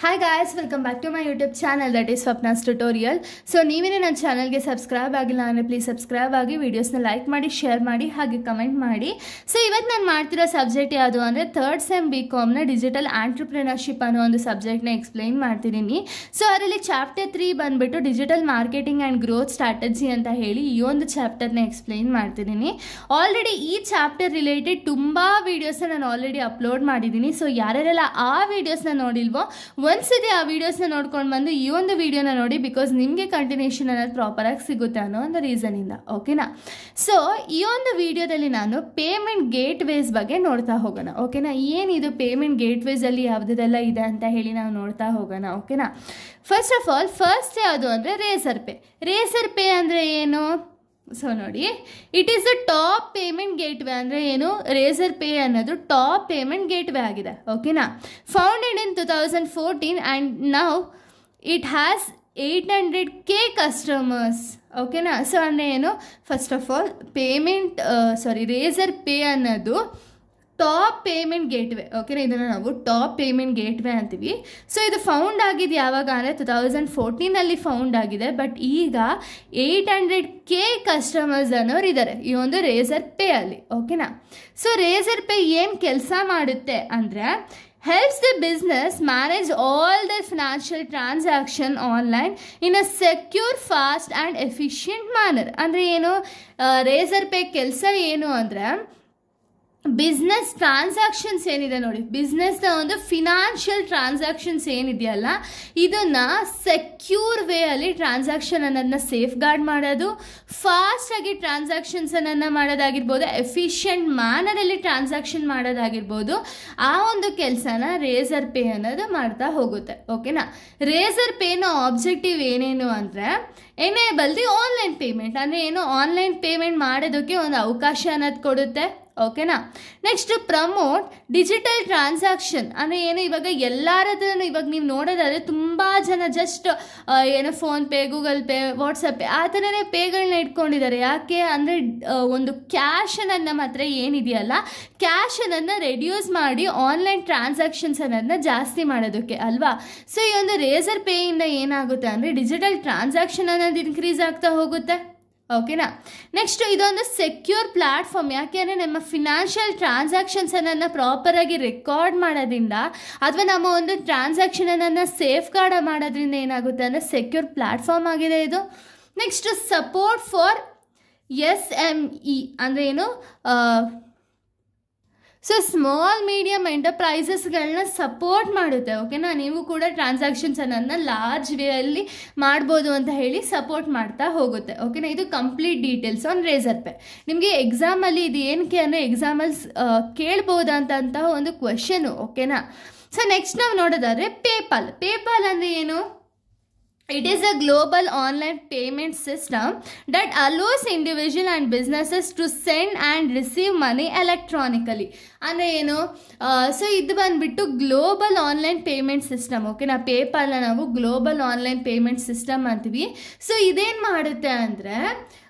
Hi guys, welcome back to my YouTube channel, that is Swapna's Tutorial. So ನೀವೇನೇ ನನ್ನ ಚಾನಲ್ಗೆ subscribe ಆಗಿಲ್ಲ ಅಂದರೆ ಪ್ಲೀಸ್ ಸಬ್ಸ್ಕ್ರೈಬ್ ಆಗಿ, ವಿಡಿಯೋಸ್ನ ಲೈಕ್ ಮಾಡಿ, ಶೇರ್ ಮಾಡಿ, ಹಾಗೆ ಕಮೆಂಟ್ ಮಾಡಿ. ಸೊ ಇವತ್ತು ನಾನು ಮಾಡ್ತಿರೋ ಸಬ್ಜೆಕ್ಟ್ ಯಾವುದು ಅಂದರೆ ಥರ್ಡ್ ಸೆಮ್ BComನ ಡಿಜಿಟಲ್ ಆಂಟ್ರಪ್ರಿನರ್ಶಿಪ್ ಅನ್ನೋ ಒಂದು ಸಬ್ಜೆಕ್ಟ್ನ ಎಕ್ಸ್ಪ್ಲೈನ್ ಮಾಡ್ತಿದ್ದೀನಿ. ಸೊ ಅದರಲ್ಲಿ ಚಾಪ್ಟರ್ 3 ಬಂದುಬಿಟ್ಟು digital marketing and growth strategy ಅಂತ ಹೇಳಿ ಈ ಒಂದು ಚಾಪ್ಟರ್ನ ಎಕ್ಸ್ಪ್ಲೈನ್ ಮಾಡ್ತಿದ್ದೀನಿ. ಆಲ್ರೆಡಿ ಈ ಚಾಪ್ಟರ್ ರಿಲೇಟೆಡ್ ತುಂಬ ವೀಡಿಯೋಸ್ನ ನಾನು ಆಲ್ರೆಡಿ ಅಪ್ಲೋಡ್ ಮಾಡಿದ್ದೀನಿ. ಸೊ ಯಾರ್ಯಾರೆಲ್ಲ ಆ ವೀಡಿಯೋಸ್ನ ನೋಡಿಲ್ವೋ ಒಂದ್ಸತಿ ಆ ವೀಡಿಯೋಸ್ನ ನೋಡ್ಕೊಂಡು ಬಂದು ಈ ಒಂದು ವೀಡಿಯೋನ ನೋಡಿ, ಬಿಕಾಸ್ ನಿಮಗೆ ಕಂಟಿನ್ಯೂಷನ್ ಅನ್ನೋದು ಪ್ರಾಪರಾಗಿ ಸಿಗುತ್ತೆ ಅನ್ನೋ ಒಂದು ರೀಸನಿಂದ. ಓಕೆನಾ? ಸೊ ಈ ಒಂದು ವಿಡಿಯೋದಲ್ಲಿ ನಾನು ಪೇಮೆಂಟ್ ಗೇಟ್ ವೇಸ್ ಬಗ್ಗೆ ನೋಡ್ತಾ ಹೋಗೋಣ. ಓಕೆನಾ? ಏನಿದು ಪೇಮೆಂಟ್ ಗೇಟ್ ವೇಸಲ್ಲಿ ಯಾವುದೆಲ್ಲ ಇದೆ ಅಂತ ಹೇಳಿ ನಾವು ನೋಡ್ತಾ ಹೋಗೋಣ. ಓಕೆನಾ? ಫಸ್ಟ್ ಆಫ್ ಆಲ್ ಫಸ್ಟ್ ಯಾವುದು ಅಂದರೆ ರೇಸರ್ ಪೇ. ರೇಸರ್ ಪೇ ಅಂದರೆ ಏನು? ಸೊ ನೋಡಿ, it is a top payment gateway. ಅಂದರೆ ಏನು? ರೇಸರ್ ಪೇ ಅನ್ನೋದು ಟಾಪ್ ಪೇಮೆಂಟ್ ಗೇಟ್ವೇ ಆಗಿದೆ. ಓಕೆನಾ? Founded in 2014 and now it has 800K customers. ಓಕೆನಾ? ಸೊ ಅಂದರೆ ಏನು? First of all Razorpay ಅನ್ನೋದು ಟಾಪ್ ಪೇಮೆಂಟ್ ಗೇಟ್ವೇ. ಓಕೆನಾ? ಇದನ್ನು ನಾವು ಟಾಪ್ ಪೇಮೆಂಟ್ ಗೇಟ್ವೇ ಅಂತೀವಿ. ಸೊ ಇದು ಫೌಂಡ್ ಆಗಿದೆ ಯಾವಾಗ ಅಂದರೆ 2014 ಫೌಂಡ್ ಆಗಿದೆ. ಬಟ್ ಈಗ 800K ಕಸ್ಟಮರ್ಸ್ ಅನ್ನೋರು ಇದ್ದಾರೆ ಈ ಒಂದು ರೇಸರ್ ಪೇ ಅಲ್ಲಿ. ಓಕೆನಾ? ಸೊ ರೇಸರ್ ಪೇ ಏನು ಕೆಲಸ ಮಾಡುತ್ತೆ ಅಂದರೆ helps the business manage all their financial transaction online in a secure, fast and efficient manner. ಅಂದರೆ ಏನು? ರೇಸರ್ ಪೇ ಕೆಲಸ ಏನು ಅಂದರೆ ಬಿಸ್ನೆಸ್ ಟ್ರಾನ್ಸಾಕ್ಷನ್ಸ್ ಏನಿದೆ ನೋಡಿ, ಬಿಸ್ನೆಸ್ನ ಒಂದು ಫಿನಾನ್ಷಿಯಲ್ ಟ್ರಾನ್ಸಾಕ್ಷನ್ಸ್ ಏನಿದೆಯಲ್ಲ, ಇದನ್ನು ಸೆಕ್ಯೂರ್ ವೇ ಅಲ್ಲಿ ಟ್ರಾನ್ಸಾಕ್ಷನ್ ಅನ್ನೋದನ್ನ ಸೇಫ್ ಗಾರ್ಡ್ ಮಾಡೋದು, ಫಾಸ್ಟಾಗಿ ಟ್ರಾನ್ಸಾಕ್ಷನ್ಸನ್ನು ಮಾಡೋದಾಗಿರ್ಬೋದು, ಎಫಿಷಿಯೆಂಟ್ ಮ್ಯಾನರಲ್ಲಿ ಟ್ರಾನ್ಸಾಕ್ಷನ್ ಮಾಡೋದಾಗಿರ್ಬೋದು, ಆ ಒಂದು ಕೆಲಸನ ರೇಸರ್ ಪೇ ಅನ್ನೋದು ಮಾಡ್ತಾ ಹೋಗುತ್ತೆ. ಓಕೆನಾ? ರೇಸರ್ ಪೇನ ಆಬ್ಜೆಕ್ಟಿವ್ ಏನೇನು ಅಂದರೆ ಎನೇಬಲ್ ದಿ ಆನ್ಲೈನ್ ಪೇಮೆಂಟ್. ಅಂದರೆ ಏನು? ಆನ್ಲೈನ್ ಪೇಮೆಂಟ್ ಮಾಡೋದಕ್ಕೆ ಒಂದು ಅವಕಾಶ ಅನ್ನೋದು ಕೊಡುತ್ತೆ. ಓಕೆನಾ? Next promote digital transaction. ಅಂದರೆ ಏನು? ಇವಾಗ ಎಲ್ಲರದನ್ನು ಇವಾಗ ನೀವು ನೋಡೋದಾದರೆ ತುಂಬ ಜನ ಜಸ್ಟ್ ಏನು PhonePe, Google pay, WhatsApp pay ಆ ಥರನೇ ಪೇಗಳನ್ನ ಇಟ್ಕೊಂಡಿದ್ದಾರೆ. ಯಾಕೆ ಅಂದರೆ ಒಂದು ಕ್ಯಾಶ್ ಅನ್ನೋದು ನಮ್ಮ ಹತ್ರ ಏನಿದೆಯಲ್ಲ, ಕ್ಯಾಶ್ ಅನ್ನೋದನ್ನ ರೆಡ್ಯೂಸ್ ಮಾಡಿ ಆನ್ಲೈನ್ ಟ್ರಾನ್ಸಾಕ್ಷನ್ಸ್ ಅನ್ನೋದನ್ನ ಜಾಸ್ತಿ ಮಾಡೋದಕ್ಕೆ ಅಲ್ವಾ? ಸೊ ಈ ಒಂದು ರೇಸರ್ ಪೇಯಿಂದ ಏನಾಗುತ್ತೆ ಅಂದರೆ ಡಿಜಿಟಲ್ ಟ್ರಾನ್ಸಾಕ್ಷನ್ ಅನ್ನೋದು ಇನ್ಕ್ರೀಸ್ ಆಗ್ತಾ ಹೋಗುತ್ತೆ. ಓಕೆನಾ? ನೆಕ್ಸ್ಟ್ ಇದೊಂದು ಸೆಕ್ಯೂರ್ ಪ್ಲ್ಯಾಟ್ಫಾರ್ಮ್. ಯಾಕೆ ಅಂದರೆ ನಮ್ಮ ಫಿನಾನ್ಷಿಯಲ್ ಟ್ರಾನ್ಸಾಕ್ಷನ್ಸನ್ನು ಪ್ರಾಪರಾಗಿ ರೆಕಾರ್ಡ್ ಮಾಡೋದ್ರಿಂದ ಅಥವಾ ನಮ್ಮ ಒಂದು ಟ್ರಾನ್ಸಾಕ್ಷನನ್ನು ಸೇಫ್ ಗಾರ್ಡ್ ಮಾಡೋದ್ರಿಂದ ಏನಾಗುತ್ತೆ ಅಂದರೆ ಸೆಕ್ಯೂರ್ ಪ್ಲ್ಯಾಟ್ಫಾರ್ಮ್ ಆಗಿದೆ ಇದು. ನೆಕ್ಸ್ಟ್ ಸಪೋರ್ಟ್ ಫಾರ್ SME ಅಂದರೆ ಏನು? ಸೊ ಸ್ಮಾಲ್ ಮೀಡಿಯಮ್ ಎಂಟರ್ಪ್ರೈಸಸ್ಗಳನ್ನ ಸಪೋರ್ಟ್ ಮಾಡುತ್ತೆ. ಓಕೆನಾ? ನೀವು ಕೂಡ ಟ್ರಾನ್ಸಾಕ್ಷನ್ಸನ್ನು ಲಾರ್ಜ್ ವೇಯಲ್ಲಿ ಮಾಡ್ಬೋದು ಅಂತ ಹೇಳಿ ಸಪೋರ್ಟ್ ಮಾಡ್ತಾ ಹೋಗುತ್ತೆ. ಓಕೆನಾ? ಇದು complete details on Razorpay. ನಿಮಗೆ ಎಕ್ಸಾಮಲ್ಲಿ ಇದು ಏನಕ್ಕೆ ಅಂದರೆ ಎಕ್ಸಾಮಲ್ಲಿ ಕೇಳ್ಬೋದಂತ ಒಂದು ಕ್ವೆಶನು. ಓಕೆನಾ? ಸೊ ನೆಕ್ಸ್ಟ್ ನಾವು ನೋಡೋದಾದರೆ ಪೇಪಾಲ್ ಅಂದರೆ ಏನು? It is a global online payment system that allows individuals and businesses to send and receive money electronically. ಅಂದರೆ ಏನು? ಸೊ ಇದು ಬಂದುಬಿಟ್ಟು ಗ್ಲೋಬಲ್ ಆನ್ಲೈನ್ ಪೇಮೆಂಟ್ ಸಿಸ್ಟಮ್. ಓಕೆನಾ? ಪೇಪಾಲ್ನ ನಾವು ಗ್ಲೋಬಲ್ ಆನ್ಲೈನ್ ಪೇಮೆಂಟ್ ಸಿಸ್ಟಮ್ ಅಂತೀವಿ. ಸೊ ಇದೇನು ಮಾಡುತ್ತೆ ಅಂದರೆ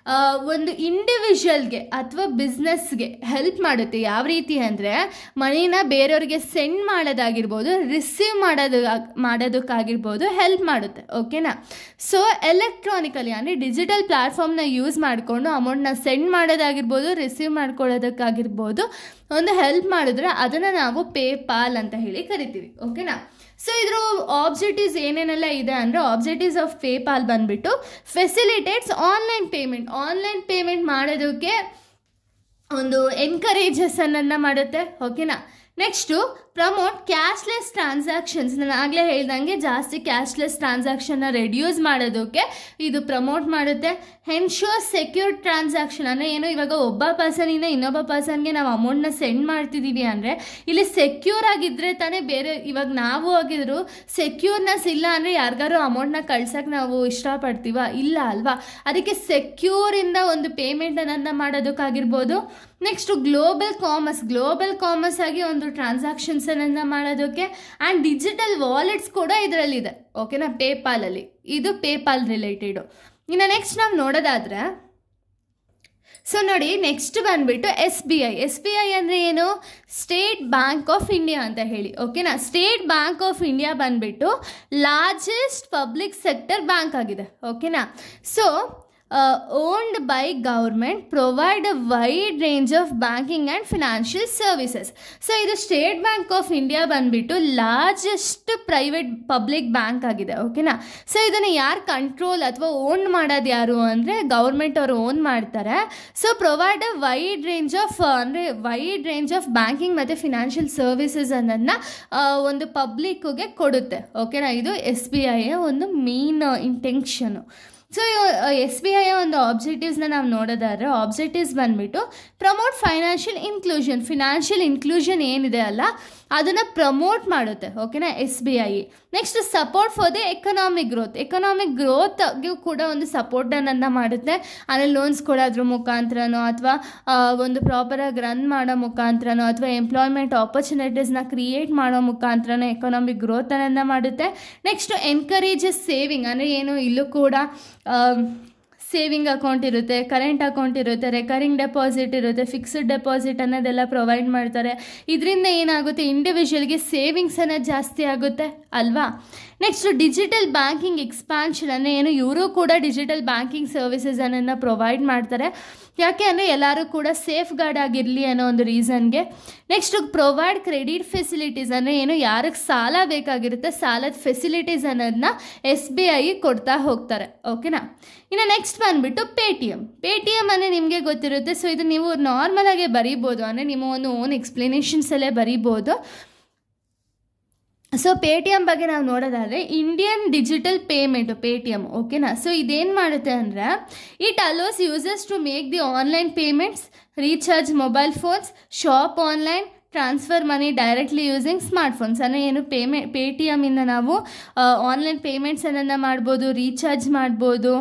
ಒಂದು ಇಂಡಿವಿಜುವಲ್ಗೆ ಅಥವಾ ಬಿಸ್ನೆಸ್ಗೆ ಹೆಲ್ಪ್ ಮಾಡುತ್ತೆ. ಯಾವ ರೀತಿ ಅಂದರೆ ಮನಿನ ಬೇರೆಯವ್ರಿಗೆ ಸೆಂಡ್ ಮಾಡೋದಾಗಿರ್ಬೋದು, ರಿಸೀವ್ ಮಾಡೋದಕ್ಕಾಗಿರ್ಬೋದು ಹೆಲ್ಪ್ ಮಾಡುತ್ತೆ. ಓಕೆನಾ? ಸೊ ಎಲೆಕ್ಟ್ರಾನಿಕಲಿ ಅಂದರೆ ಡಿಜಿಟಲ್ ಪ್ಲ್ಯಾಟ್ಫಾರ್ಮ್ನ ಯೂಸ್ ಮಾಡಿಕೊಂಡು ಅಮೌಂಟ್ನ ಸೆಂಡ್ ಮಾಡೋದಾಗಿರ್ಬೋದು, ರಿಸೀವ್ ಮಾಡ್ಕೊಳ್ಳೋದಕ್ಕಾಗಿರ್ಬೋದು ಒಂದು ಹೆಲ್ಪ್ ಮಾಡಿದ್ರೆ ಅದನ್ನು ನಾವು ಪೇಪಾಲ್ ಅಂತ ಹೇಳಿ ಕರಿತೀವಿ. ಓಕೆನಾ? ಸೊ ಇದ್ರ ಆಬ್ಜೆಕ್ಟಿವ್ಸ್ ಏನೇನೆಲ್ಲ ಇದೆ ಅಂದರೆ ಆಬ್ಜೆಕ್ಟಿವ್ಸ್ ಆಫ್ ಪೇಪಾಲ್ ಬಂದುಬಿಟ್ಟು ಫೆಸಿಲಿಟೇಟ್ಸ್ ಆನ್ಲೈನ್ ಪೇಮೆಂಟ್ ಮಾಡೋದಕ್ಕೆ ಒಂದು ಎನ್ಕರೇಜಸ್ ಅನ್ನನ್ನು ಮಾಡುತ್ತೆ. ಓಕೆನಾ? Next promote cashless transactions. ನಾನು ಆಗಲೇ ಹೇಳ್ದಂಗೆ ಜಾಸ್ತಿ ಕ್ಯಾಶ್ಲೆಸ್ ಟ್ರಾನ್ಸಾಕ್ಷನ್ನ ರೆಡ್ಯೂಸ್ ಮಾಡೋದಕ್ಕೆ ಇದು ಪ್ರಮೋಟ್ ಮಾಡುತ್ತೆ. ಎನ್ಶೂರ್ ಸೆಕ್ಯೂರ್ ಟ್ರಾನ್ಸಾಕ್ಷನ್ ಅಂದರೆ ಏನು? ಇವಾಗ ಒಬ್ಬ ಪರ್ಸನಿಂದ ಇನ್ನೊಬ್ಬ ಪರ್ಸನ್ಗೆ ನಾವು ಅಮೌಂಟ್ನ ಸೆಂಡ್ ಮಾಡ್ತಿದ್ದೀವಿ ಅಂದರೆ ಇಲ್ಲಿ ಸೆಕ್ಯೂರ್ ಆಗಿದ್ದರೆ ತಾನೇ ಬೇರೆ, ಇವಾಗ ನಾವು ಆಗಿದ್ರು ಸೆಕ್ಯೂರ್ನೆಸ್ ಇಲ್ಲ ಅಂದರೆ ಯಾರಿಗಾರು ಅಮೌಂಟ್ನ ಕಳ್ಸೋಕ್ಕೆ ನಾವು ಇಷ್ಟಪಡ್ತೀವ? ಇಲ್ಲ ಅಲ್ವಾ? ಅದಕ್ಕೆ ಸೆಕ್ಯೂರಿಂದ ಒಂದು ಪೇಮೆಂಟನ್ನು ಮಾಡೋದಕ್ಕಾಗಿರ್ಬೋದು. ನೆಕ್ಸ್ಟು ಗ್ಲೋಬಲ್ ಕಾಮರ್ಸ್ ಆಗಿ ಒಂದು ಟ್ರಾನ್ಸಾಕ್ಷನ್ಸನ್ನು ಮಾಡೋದಕ್ಕೆ ಆ್ಯಂಡ್ ಡಿಜಿಟಲ್ ವಾಲೆಟ್ಸ್ ಕೂಡ ಇದರಲ್ಲಿದೆ. ಓಕೆನಾ? ಪೇಪಾಲಲ್ಲಿ ಇದು ಪೇಪಾಲ್ ರಿಲೇಟೆಡು. ಇನ್ನು ನೆಕ್ಸ್ಟ್ ನಾವು ನೋಡೋದಾದರೆ ಸೊ ನೋಡಿ, ನೆಕ್ಸ್ಟ್ ಬಂದುಬಿಟ್ಟು SBI. SBI ಅಂದರೆ ಏನು? ಸ್ಟೇಟ್ ಬ್ಯಾಂಕ್ ಆಫ್ ಇಂಡಿಯಾ ಅಂತ ಹೇಳಿ, ಓಕೆನಾ. ಸ್ಟೇಟ್ ಬ್ಯಾಂಕ್ ಆಫ್ ಇಂಡಿಯಾ ಬಂದುಬಿಟ್ಟು ಲಾರ್ಜೆಸ್ಟ್ ಪಬ್ಲಿಕ್ ಸೆಕ್ಟರ್ ಬ್ಯಾಂಕ್ ಆಗಿದೆ, ಓಕೆನಾ. So owned by government, provide a wide range of banking and financial services. So ಇದು ಸ್ಟೇಟ್ ಬ್ಯಾಂಕ್ ಆಫ್ ಇಂಡಿಯಾ ಬಂದುಬಿಟ್ಟು ಲಾರ್ಜೆಸ್ಟ್ ಪ್ರೈವೇಟ್ ಪಬ್ಲಿಕ್ ಬ್ಯಾಂಕ್ ಆಗಿದೆ, ಓಕೆನಾ. ಸೊ ಇದನ್ನು ಯಾರು control ಅಥವಾ ಓನ್ ಮಾಡೋದು ಯಾರು ಅಂದರೆ ಗೌರ್ಮೆಂಟ್ ಅವರು ಓನ್ ಮಾಡ್ತಾರೆ. So provide a wide range of banking ಮತ್ತು ಫಿನಾನ್ಷಿಯಲ್ ಸರ್ವಿಸಸ್ ಅನ್ನೋದನ್ನ ಒಂದು ಪಬ್ಲಿಕ್ಗೆ ಕೊಡುತ್ತೆ, ಓಕೆನಾ. ಇದು SBI ಒಂದು ಮೇನ್ ಇಂಟೆನ್ಷನು. ಸೊ SBI ಒಂದು ಆಬ್ಜೆಕ್ಟಿವ್ಸ್ನ ನಾವು ನೋಡೋದಾದ್ರೆ, ಆಬ್ಜೆಕ್ಟಿವ್ಸ್ ಬಂದುಬಿಟ್ಟು ಪ್ರಮೋಟ್ ಫೈನಾನ್ಷಿಯಲ್ ಇನ್ಕ್ಲೂಷನ್ ಏನಿದೆ ಅಲ್ಲ ಅದನ್ನು ಪ್ರಮೋಟ್ ಮಾಡುತ್ತೆ, ಓಕೆನಾ, SBI. Next support for the economic ಗ್ರೋತ್ಗೂ ಕೂಡ ಒಂದು ಸಪೋರ್ಟನ್ನು ಮಾಡುತ್ತೆ. ಅಂದರೆ ಲೋನ್ಸ್ ಕೊಡೋದ್ರ ಮುಖಾಂತರನೋ ಅಥವಾ ಒಂದು ಪ್ರಾಪರಾಗಿ ರನ್ ಮಾಡೋ ಮುಖಾಂತರನೋ ಅಥವಾ ಎಂಪ್ಲಾಯ್ಮೆಂಟ್ ಆಪರ್ಚುನಿಟೀಸ್ನ ಕ್ರಿಯೇಟ್ ಮಾಡೋ ಮುಖಾಂತರನೋ ಎಕನಾಮಿಕ್ ಗ್ರೋತನ್ನು ಮಾಡುತ್ತೆ. ನೆಕ್ಸ್ಟ್ ಎನ್ಕರೇಜಸ್ ಸೇವಿಂಗ್, ಅಂದರೆ ಏನು, ಇಲ್ಲೂ ಕೂಡ ಸೇವಿಂಗ್ ಅಕೌಂಟ್ ಇರುತ್ತೆ, ಕರೆಂಟ್ ಅಕೌಂಟ್ ಇರುತ್ತೆ, ರೆಕರಿಂಗ್ ಡೆಪಾಸಿಟ್ ಇರುತ್ತೆ, ಫಿಕ್ಸ್ಡ್ ಡೆಪಾಸಿಟ್ ಅನ್ನೋದೆಲ್ಲ ಪ್ರೊವೈಡ್ ಮಾಡ್ತಾರೆ. ಇದರಿಂದ ಏನಾಗುತ್ತೆ, ಇಂಡಿವಿಜುವಲ್ಗೆ ಸೇವಿಂಗ್ಸ್ ಅನ್ನೋದು ಜಾಸ್ತಿ ಆಗುತ್ತೆ ಅಲ್ವಾ. ನೆಕ್ಸ್ಟ್ ಡಿಜಿಟಲ್ ಬ್ಯಾಂಕಿಂಗ್ ಎಕ್ಸ್ಪಾನ್ಷನ್, ಅಂದರೆ ಏನು, ಇವರು ಕೂಡ ಡಿಜಿಟಲ್ ಬ್ಯಾಂಕಿಂಗ್ ಸರ್ವಿಸಸ್ ಅನ್ನೋದನ್ನ ಪ್ರೊವೈಡ್ ಮಾಡ್ತಾರೆ. ಯಾಕೆ ಅಂದರೆ ಎಲ್ಲರೂ ಕೂಡ ಸೇಫ್ ಗಾರ್ಡ್ ಆಗಿರಲಿ ಅನ್ನೋ ಒಂದು ರೀಸನ್ಗೆ. ನೆಕ್ಸ್ಟ್ ಪ್ರೊವೈಡ್ ಕ್ರೆಡಿಟ್ ಫೆಸಿಲಿಟೀಸ್, ಅಂದರೆ ಏನು, ಯಾರಿಗೆ ಸಾಲ ಬೇಕಾಗಿರುತ್ತೆ ಸಾಲದ ಫೆಸಿಲಿಟೀಸ್ ಅನ್ನೋದನ್ನ SBI ಕೊಡ್ತಾ ಹೋಗ್ತಾರೆ, ಓಕೆನಾ. ಇನ್ನು ನೆಕ್ಸ್ಟ್ ಬಂದುಬಿಟ್ಟು ಪೇಟಿಎಮ್ ಅಂದರೆ ನಿಮಗೆ ಗೊತ್ತಿರುತ್ತೆ. ಸೊ ಇದು ನೀವು ನಾರ್ಮಲಾಗೆ ಬರೀಬೋದು, ಅಂದರೆ ನಿಮ್ಮ ಒಂದು ಓನ್ ಎಕ್ಸ್ಪ್ಲನೇಷನ್ಸಲ್ಲೇ ಬರೀಬೋದು. ಸೊ ಪೇಟಿಎಮ್ ಬಗ್ಗೆ ನಾವು ನೋಡೋದಾದರೆ ಇಂಡಿಯನ್ ಡಿಜಿಟಲ್ ಪೇಟಿಎಮ್, ಓಕೆನಾ. ಸೊ ಇದೇನು ಮಾಡುತ್ತೆ ಅಂದರೆ it allows users to make the online payments, recharge mobile phones, shop online, transfer money directly using smartphones. ಅಂದರೆ ಏನು, ಪೇಟಿಎಮ್ಮಿಂದ ನಾವು ಆನ್ಲೈನ್ ಪೇಮೆಂಟ್ಸನ್ನು ಮಾಡ್ಬೋದು, ರೀಚಾರ್ಜ್ ಮಾಡ್ಬೋದು,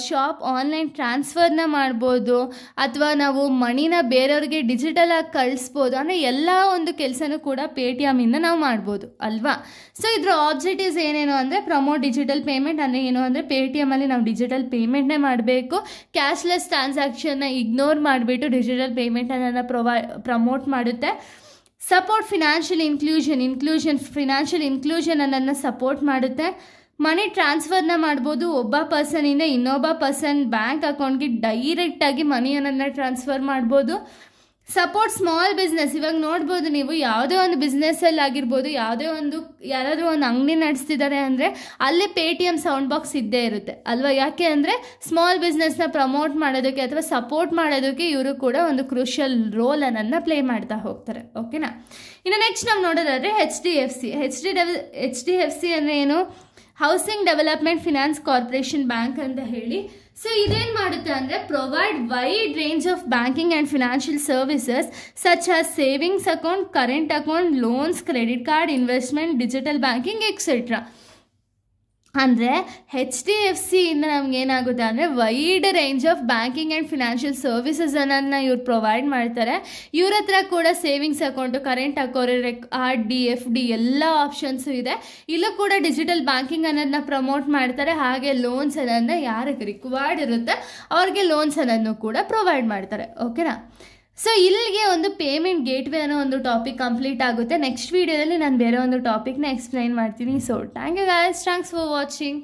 ಶಾಪ್ ಆನ್ಲೈನ್ ಟ್ರಾನ್ಸ್ಫರ್ನ ಮಾಡ್ಬೋದು, ಅಥವಾ ನಾವು ಮಣಿನ ಬೇರೆಯವ್ರಿಗೆ ಡಿಜಿಟಲಾಗಿ ಕಳಿಸ್ಬೋದು. ಅಂದರೆ ಎಲ್ಲ ಒಂದು ಕೆಲಸನೂ ಕೂಡ ಪೇಟಿಎಮ್ಮಿಂದ ನಾವು ಮಾಡ್ಬೋದು ಅಲ್ವಾ. ಸೊ ಇದ್ರ ಆಬ್ಜೆಕ್ಟಿವ್ಸ್ ಏನೇನು ಅಂದರೆ ಪ್ರಮೋಟ್ ಡಿಜಿಟಲ್ ಪೇಮೆಂಟ್, ಅಂದರೆ ಏನು ಅಂದರೆ ಪೇಟಿಎಮ್ಮಲ್ಲಿ ನಾವು ಡಿಜಿಟಲ್ ಪೇಮೆಂಟ್ನೇ ಮಾಡಬೇಕು, ಕ್ಯಾಶ್ಲೆಸ್ ಟ್ರಾನ್ಸಾಕ್ಷನ್ನ ಇಗ್ನೋರ್ ಮಾಡಿಬಿಟ್ಟು ಡಿಜಿಟಲ್ ಪೇಮೆಂಟನ್ನು ಪ್ರಮೋಟ್ ಮಾಡುತ್ತೆ. ಸಪೋರ್ಟ್ ಫಿನಾನ್ಷಿಯಲ್ ಇನ್ಕ್ಲೂಷನ್ ಅನ್ನನ್ನು ಸಪೋರ್ಟ್ ಮಾಡುತ್ತೆ. ಮನಿ ಟ್ರಾನ್ಸ್ಫರ್ನ ಮಾಡ್ಬೋದು, ಒಬ್ಬ ಪರ್ಸನಿಂದ ಇನ್ನೊಬ್ಬ ಪರ್ಸನ್ ಬ್ಯಾಂಕ್ ಅಕೌಂಟ್ಗೆ ಡೈರೆಕ್ಟಾಗಿ ಮನಿಯನ್ನು ಟ್ರಾನ್ಸ್ಫರ್ ಮಾಡ್ಬೋದು. ಸಪೋರ್ಟ್ ಸ್ಮಾಲ್ ಬಿಸ್ನೆಸ್, ಇವಾಗ ನೋಡ್ಬೋದು ನೀವು ಯಾವುದೇ ಒಂದು ಬಿಸ್ನೆಸ್ಸಲ್ಲಿ ಆಗಿರ್ಬೋದು, ಯಾರಾದರೂ ಒಂದು ಅಂಗಡಿ ನಡೆಸ್ತಿದ್ದಾರೆ ಅಂದರೆ ಅಲ್ಲೇ ಪೇಟಿಎಮ್ ಸೌಂಡ್ ಬಾಕ್ಸ್ ಇದ್ದೇ ಇರುತ್ತೆ ಅಲ್ವಾ. ಯಾಕೆ ಅಂದರೆ ಸ್ಮಾಲ್ ಬಿಸ್ನೆಸ್ನ ಪ್ರಮೋಟ್ ಮಾಡೋದಕ್ಕೆ ಅಥವಾ ಸಪೋರ್ಟ್ ಮಾಡೋದಕ್ಕೆ ಇವರು ಕೂಡ ಒಂದು ಕ್ರೂಷಿಯಲ್ ರೋಲನ್ನು ಪ್ಲೇ ಮಾಡ್ತಾ ಹೋಗ್ತಾರೆ, ಓಕೆನಾ. ಇನ್ನು ನೆಕ್ಸ್ಟ್ ನಾವು ನೋಡೋದಾದರೆ HDFC ಅಂದರೆ ಏನು, housing development finance corporation bank ಅಂತ ಹೇಳಿ. ಸೊ ಇದೇನು ಮಾಡುತ್ತೆ ಅಂದರೆ provide wide range of banking and financial services such as savings account, current account, loans, credit card, investment, digital banking etcetera. ಅಂದರೆ HDFC ಇಂದ ನಮ್ಗೆ ಏನಾಗುತ್ತೆ ಅಂದರೆ wide range of banking and financial ಸರ್ವಿಸಸನ್ನು ಇವ್ರು ಪ್ರೊವೈಡ್ ಮಾಡ್ತಾರೆ. ಇವ್ರ ಹತ್ರ ಕೂಡ savings account, current account, RD, FD ಎಲ್ಲ ಆಪ್ಷನ್ಸು ಇದೆ. ಇಲ್ಲೂ ಕೂಡ ಡಿಜಿಟಲ್ ಬ್ಯಾಂಕಿಂಗ್ ಅನ್ನೋದನ್ನ ಪ್ರಮೋಟ್ ಮಾಡ್ತಾರೆ. ಹಾಗೆ ಲೋನ್ಸ್ ಅನ್ನೋದನ್ನ ಯಾರಿಗೆ ರಿಕ್ವೈರ್ಡ್ ಇರುತ್ತೆ ಅವ್ರಿಗೆ ಲೋನ್ಸ್ ಅನ್ನೋದನ್ನು ಕೂಡ ಪ್ರೊವೈಡ್ ಮಾಡ್ತಾರೆ, ಓಕೆನಾ. ಸೊ ಇಲ್ಲಿಗೆ ಒಂದು ಪೇಮೆಂಟ್ ಗೇಟ್ವೇ ಅನ್ನೋ ಒಂದು ಟಾಪಿಕ್ ಕಂಪ್ಲೀಟ್ ಆಗುತ್ತೆ. ನೆಕ್ಸ್ಟ್ ವೀಡಿಯೋದಲ್ಲಿ ನಾನು ಬೇರೆ ಒಂದು ಟಾಪಿಕ್ನ ಎಕ್ಸ್ಪ್ಲೈನ್ ಮಾಡ್ತೀನಿ. So thank you guys, thanks for watching.